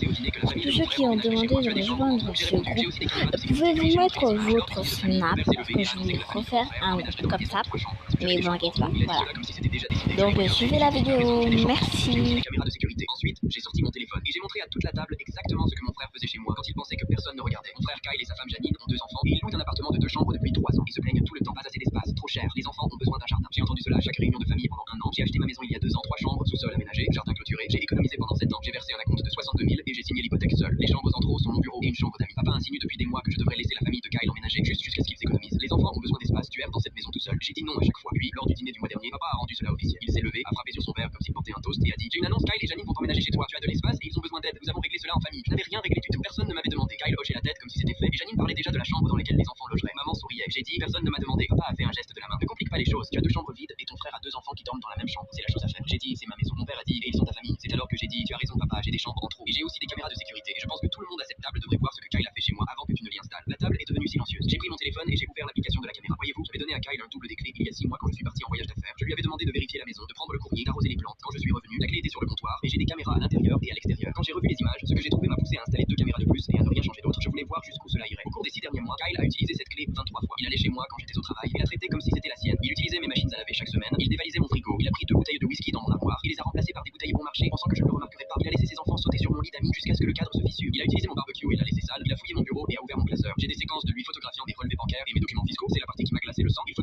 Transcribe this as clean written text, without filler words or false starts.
Tous ceux qui ont demandé de rejoindre ce groupe, pouvez-vous mettre votre snap que je vais refaire un groupe comme ça, mais vous inquiétez pas, voilà. Donc suivez la vidéo, merci. Ensuite, j'ai sorti mon téléphone et j'ai montré à toute la table exactement ce que mon frère faisait chez moi quand il pensait que personne ne regardait. Mon frère Kyle et sa femme Janine ont 2 enfants et ils louent un appartement de 2 chambres depuis 3 ans. Ils se plaignent tout le temps, pas assez d'espace, trop cher, les enfants ont besoin d'un jardin. J'ai entendu cela à chaque réunion de famille pendant 1 an. J'ai acheté ma maison il y a 2 ans, 3 chambres, sous-sol aménagé, jardin clôturé. J'ai économisé pendant 7 ans. J'ai versé un acompte de 62 000 et j'ai signé l'hypothèque seul. Les chambres en trop sont mon bureau et une chambre d'amis. Papa insinue depuis des mois que je devrais laisser la famille de Kyle emménager juste jusqu'à ce qu'ils économisent. Les enfants ont besoin d'espace, tu erres dans cette maison tout seul. J'ai dit non à chaque fois. Puis, lors du dîner du mois dernier, papa a rendu cela officiel. Il s'est levé, a frappé sur son verre comme s'il portait un toast et a dit: j'ai une annonce, Kyle et Janine vont emménager chez toi. Tu as de l'espace et ils ont besoin d'aide. Nous avons réglé cela en famille. Je n'avais rien réglé du tout. Personne ne m'avait demandé. Kyle hochait la tête comme si c'était fait et Janine parlait déjà de la chambre dans laquelle les enfants logeraient. Maman souriait. J'ai dit: personne ne m'a demandé. Papa a fait un geste de la main. Ne complique pas les choses. Tu as 2 chambres vides et ton frère a 2 enfants qui dorment dans la même chambre. C'est la chose à faire. J'ai dit: c'est ma maison. Mon père a dit: et ils sont ta famille. C'est alors que j'ai dit: tu as raison papa, j'ai des chambres en trop et j'ai aussi des caméras de sécurité. Et je pense que tout le monde à cette table devrait voir ce que Kyle a fait chez moi avant que tu ne l'y installes. La table est devenue silencieuse. J'ai pris mon téléphone et j'ai ouvert l'application de la caméra. Voyez-vous, j'avais donné à Kyle un double des clés il y a 6 mois quand je suis parti en voyage d'affaires. Je lui avais demandé de vérifier la maison, de prendre le courrier, d'arroser les plantes. Quand je suis revenu, la clé était sur le comptoir et j'ai des caméras à l'intérieur et à l'extérieur. Quand j'ai revu les images, ce que j'ai trouvé m'a poussé à installer 2 caméras de plus et à ne rien changer d'autre. Je voulais voir jusqu'où cela irait. Au cours des 6 derniers mois, Kyle a utilisé cette clé 23 fois. Il allait chez moi quand j'étais au travail et la traitait comme si c'était la sienne. Il utilisait mes machines à laver chaque semaine. Il dévalisait mon frigo. Il a pris 2 bouteilles de whisky dans mon armoire. Il les a remplacées par des bouteilles bon marché, pensant que je ne le remarquerais pas. Il a laissé ses enfants sauter sur mon lit d'amis jusqu'à ce que le cadre se fissure. Il a utilisé mon barbecue et l'a laissé sale. Il a fouillé mon bureau et a ouvert mon classeur. J'ai des séquences de lui photographiant des relevés bancaires et mes documents fiscaux. C'est la partie qui m'a glacé le sang. Il